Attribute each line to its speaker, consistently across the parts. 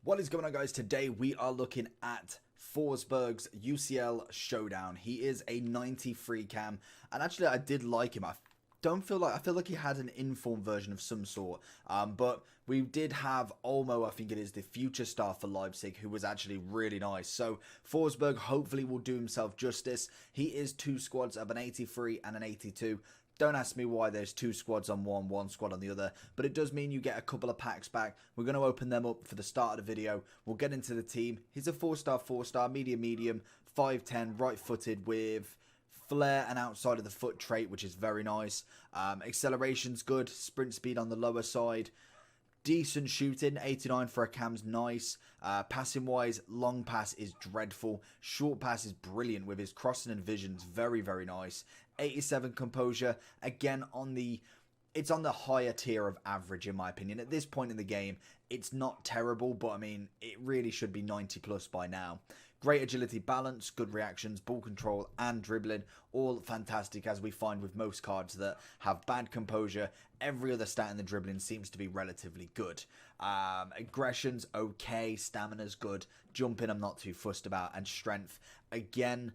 Speaker 1: What is going on, guys? Today we are looking at Forsberg's UCL Showdown. He is a 93 cam, and actually I did like him. I feel like he had an informed version of some sort, but we did have Olmo, I think it is, the future star for Leipzig, who was actually really nice. So Forsberg hopefully will do himself justice. He is two squads of an 83 and an 82. Don't ask me why there's two squads on one squad on the other, but it does mean you get a couple of packs back. We're going to open them up for the start of the video. We'll get into the team. He's a 4-star, medium, 5'10", right-footed with flair and outside of the foot trait, which is very nice. Acceleration's good, sprint speed on the lower side. Decent shooting, 89 for a cam's nice. Passing wise, long pass is dreadful. Short pass is brilliant with his crossing and visions, very, very nice. 87 composure, again it's on the higher tier of average in my opinion. At this point in the game, it's not terrible, but I mean, it really should be 90 plus by now. Great agility, balance, good reactions, ball control and dribbling, all fantastic, as we find with most cards that have bad composure. Every other stat in the dribbling seems to be relatively good. Aggression's okay, stamina's good, jumping I'm not too fussed about, and strength, again,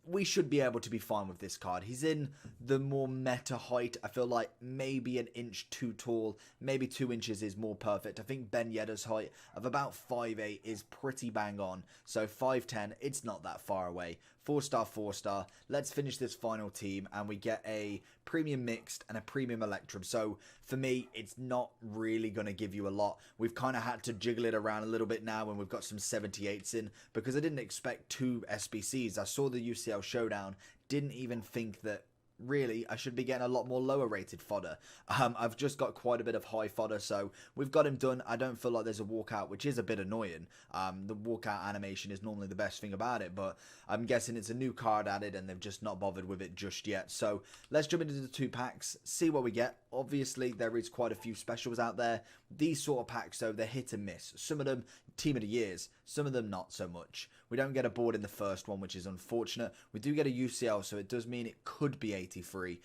Speaker 1: we should be able to be fine with this card. He's in the more meta height. I feel like maybe an inch too tall, maybe 2 inches is more perfect. I think Ben Yedder's height of about 5'8" is pretty bang on. So 5'10", it's not that far away. 4-star. Let's finish this final team and we get a premium mixed and a premium electrum. So for me, it's not really going to give you a lot. We've kind of had to jiggle it around a little bit now when we've got some 78s in, because I didn't expect 2 SBCs. I saw the UCL Showdown, didn't even think that really I should be getting a lot more lower rated fodder. I've just got quite a bit of high fodder, so we've got him done. I don't feel like there's a walkout, which is a bit annoying. The walkout animation is normally the best thing about it, but I'm guessing it's a new card added and they've just not bothered with it just yet. So let's jump into the 2 packs, see what we get. Obviously there is quite a few specials out there. These sort of packs, though, they're hit and miss. Some of them team of the years, some of them not so much. We don't get a board in the first one, which is unfortunate. We do get a UCL, so it does mean it could be 83,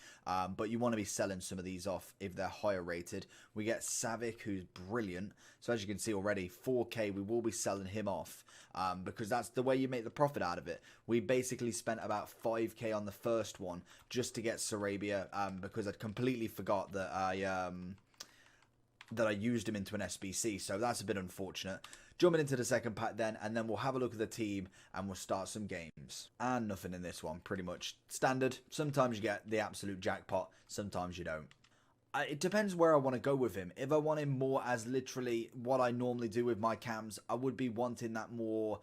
Speaker 1: but you want to be selling some of these off if they're higher rated. We get Savic, who's brilliant. So as you can see already, 4K, we will be selling him off because that's the way you make the profit out of it. We basically spent about 5K on the first one just to get Reveiw because I'd completely forgot that I used him into an SBC, so that's a bit unfortunate. Jumping into the second pack then, and then we'll have a look at the team and we'll start some games. And nothing in this one, pretty much standard. Sometimes you get the absolute jackpot, sometimes you don't. It depends where I want to go with him. If I want him more as literally what I normally do with my cams, I would be wanting that more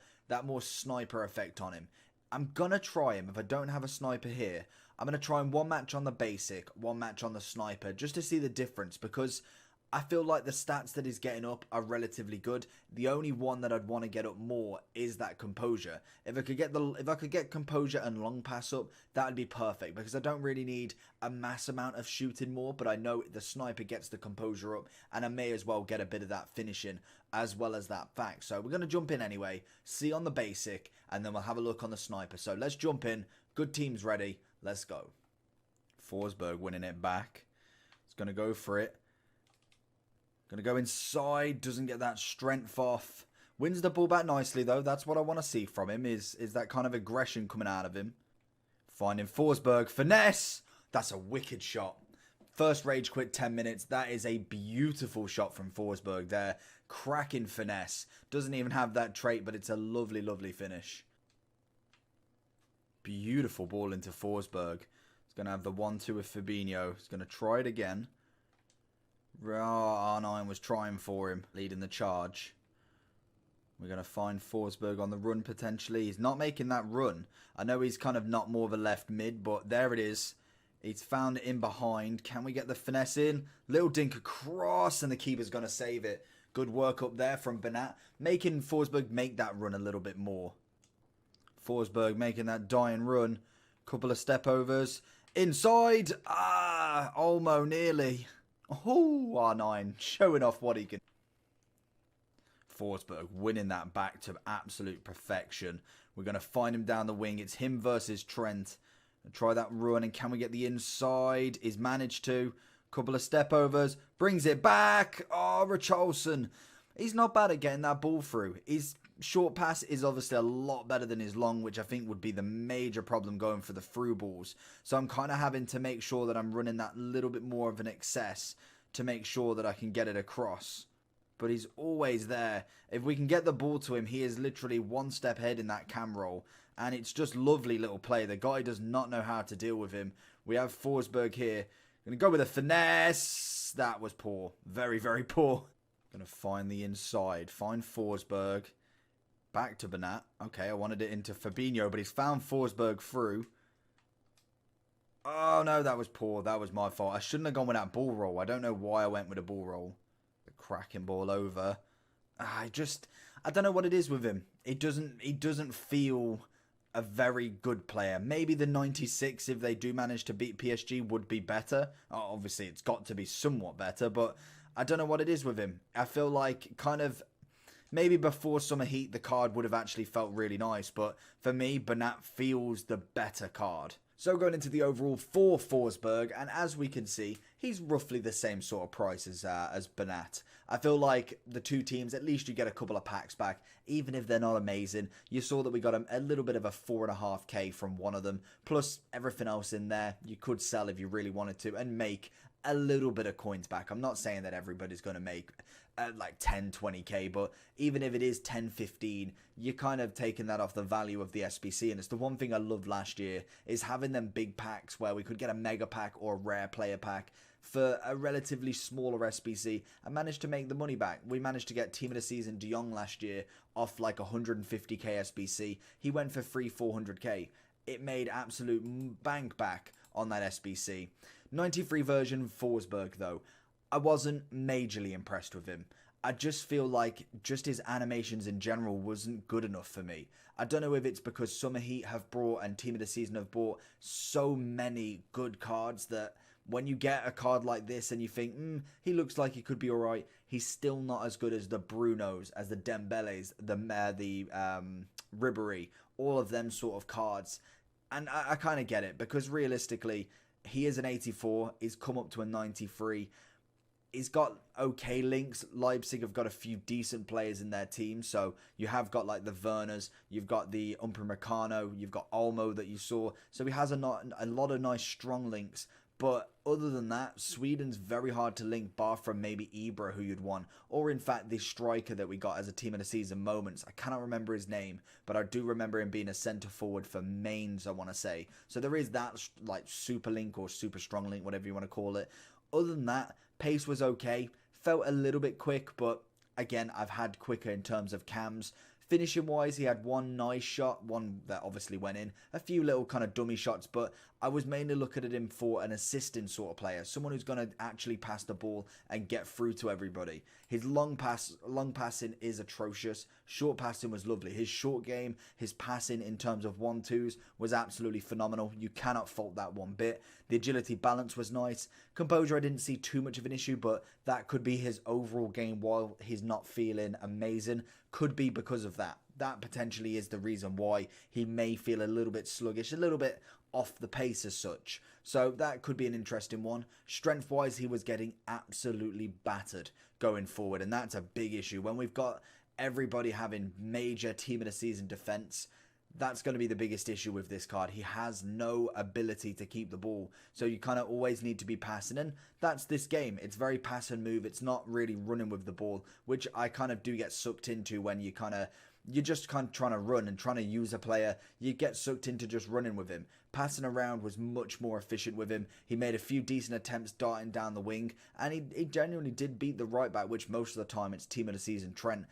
Speaker 1: sniper effect on him. I'm gonna try him. If I don't have a sniper here, I'm gonna try him one match on the basic, one match on the sniper, just to see the difference, because I feel like the stats that he's getting up are relatively good. The only one that I'd want to get up more is that composure. If I could get composure and long pass up, that would be perfect, because I don't really need a mass amount of shooting more, but I know the sniper gets the composure up, and I may as well get a bit of that finishing as well as that fact. So we're going to jump in anyway, see on the basic, and then we'll have a look on the sniper. So let's jump in. Good team's ready. Let's go. Forsberg winning it back. He's going to go for it. Going to go inside, doesn't get that strength off. Wins the ball back nicely, though. That's what I want to see from him, is that kind of aggression coming out of him. Finding Forsberg. Finesse! That's a wicked shot. First rage quit, 10 minutes. That is a beautiful shot from Forsberg there. Cracking finesse. Doesn't even have that trait, but it's a lovely, lovely finish. Beautiful ball into Forsberg. He's going to have the 1-2 with Fabinho. He's going to try it again. R9 was trying for him, leading the charge. We're going to find Forsberg on the run potentially. He's not making that run. I know he's kind of not more of a left mid, but there it is. He's found it in behind. Can we get the finesse in? Little dink across, and the keeper's going to save it. Good work up there from Bernat, making Forsberg make that run a little bit more. Forsberg making that dying run. Couple of step overs. Inside. Olmo nearly. Oh, R9 showing off what he can. Forsberg winning that back to absolute perfection. We're going to find him down the wing. It's him versus Trent. Try that run, and can we get the inside? He's managed to. Couple of step overs. Brings it back. Oh, Richarlison. He's not bad at getting that ball through. His short pass is obviously a lot better than his long, which I think would be the major problem going for the through balls. So I'm kind of having to make sure that I'm running that little bit more of an excess to make sure that I can get it across. But he's always there. If we can get the ball to him, he is literally one step ahead in that cam roll. And it's just lovely little play. The guy does not know how to deal with him. We have Forsberg here. Going to go with a finesse. That was poor. Very, very poor. Going to find the inside. Find Forsberg. Back to Bernat. Okay, I wanted it into Fabinho, but he's found Forsberg through. Oh, no, that was poor. That was my fault. I shouldn't have gone with that ball roll. I don't know why I went with a ball roll. The cracking ball over. I don't know what it is with him. He doesn't feel a very good player. Maybe the 96, if they do manage to beat PSG, would be better. Obviously, it's got to be somewhat better, but I don't know what it is with him. I feel like kind of maybe before Summer Heat, the card would have actually felt really nice. But for me, Bernat feels the better card. So going into the overall for Forsberg, and as we can see, he's roughly the same sort of price as Bernat. I feel like the two teams, at least you get a couple of packs back, even if they're not amazing. You saw that we got a little bit of a 4.5k from one of them, plus everything else in there you could sell if you really wanted to and make a little bit of coins back. I'm not saying that everybody's going to make like 10, 20k, but even if it is 10, 15, you're kind of taking that off the value of the SBC. And it's the one thing I loved last year is having them big packs where we could get a mega pack or a rare player pack for a relatively smaller SBC and managed to make the money back. We managed to get Team of the Season De Jong last year off like 150k SBC. He went for free 400k. It made absolute bank back on that SBC. 93 version Forsberg though, I wasn't majorly impressed with him. I just feel like just his animations in general wasn't good enough for me. I don't know if it's because Summer Heat have brought and Team of the Season have brought so many good cards that when you get a card like this and you think, he looks like he could be alright, he's still not as good as the Brunos, as the Dembeles, the Reveiw, all of them sort of cards. And I kind of get it, because realistically, he is an 84. He's come up to a 93. He's got okay links. Leipzig have got a few decent players in their team. So you have got like the Werners. You've got the Upamecano. You've got Olmo that you saw. So he has a lot of nice strong links. But other than that, Sweden's very hard to link, bar from maybe Ibra, who you'd want. Or in fact, the striker that we got as a Team of the Season Moments. I cannot remember his name, but I do remember him being a centre forward for Mainz, I want to say. So there is that like super link or super strong link, whatever you want to call it. Other than that, pace was okay. Felt a little bit quick, but again, I've had quicker in terms of cams. Finishing wise, he had one nice shot, one that obviously went in, a few little kind of dummy shots, but I was mainly looking at him for an assisting sort of player, someone who's going to actually pass the ball and get through to everybody. His long passing is atrocious. Short passing was lovely. His short game, his passing in terms of 1-2s was absolutely phenomenal. You cannot fault that one bit. The agility balance was nice. Composure, I didn't see too much of an issue, but that could be his overall game while he's not feeling amazing. Could be because of that. That potentially is the reason why he may feel a little bit sluggish, a little bit off the pace as such. So that could be an interesting one. Strength-wise, he was getting absolutely battered going forward, and that's a big issue. When we've got everybody having major Team of the Season defense, that's going to be the biggest issue with this card. He has no ability to keep the ball, so you kind of always need to be passing, and that's this game. It's very pass and move. It's not really running with the ball, which I kind of do get sucked into when you're just kind of trying to run and trying to use a player. You get sucked into just running with him. Passing around was much more efficient with him. He made a few decent attempts darting down the wing, and he genuinely did beat the right back, which most of the time it's Team of the Season Trent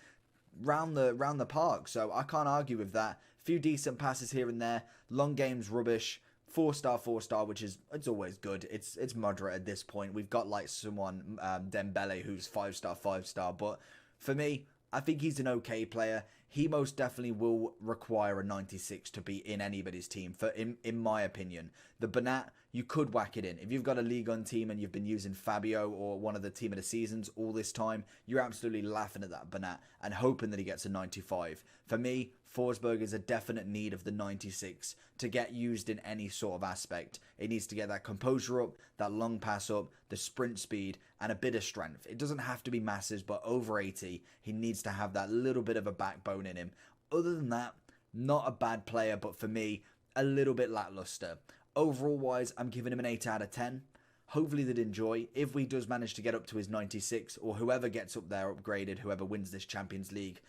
Speaker 1: round the park. So I can't argue with that. Few decent passes here and there. Long game's rubbish. 4-star, which is, it's always good. It's moderate at this point. We've got like someone, Dembele, who's 5-star. But for me, I think he's an okay player. he most definitely will require a 96 to be in anybody's team, in my opinion. The Bernat, you could whack it in. If you've got a Ligue 1 team and you've been using Fabio or one of the team of the seasons all this time, you're absolutely laughing at that Bernat and hoping that he gets a 95. For me, Forsberg is a definite need of the 96 to get used in any sort of aspect. It needs to get that composure up, that long pass up, the sprint speed, and a bit of strength. It doesn't have to be masses, but over 80, he needs to have that little bit of a backbone in him. Other than that, not a bad player, but for me, a little bit lackluster. Overall wise, I'm giving him an 8 out of 10. Hopefully they'd enjoy. If we does manage to get up to his 96, or whoever gets up there upgraded, whoever wins this Champions League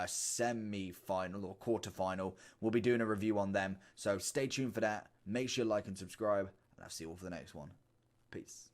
Speaker 1: semi-final or quarter-final, we'll be doing a review on them. So stay tuned for that. Make sure you like and subscribe, and I'll see you all for the next one. Peace.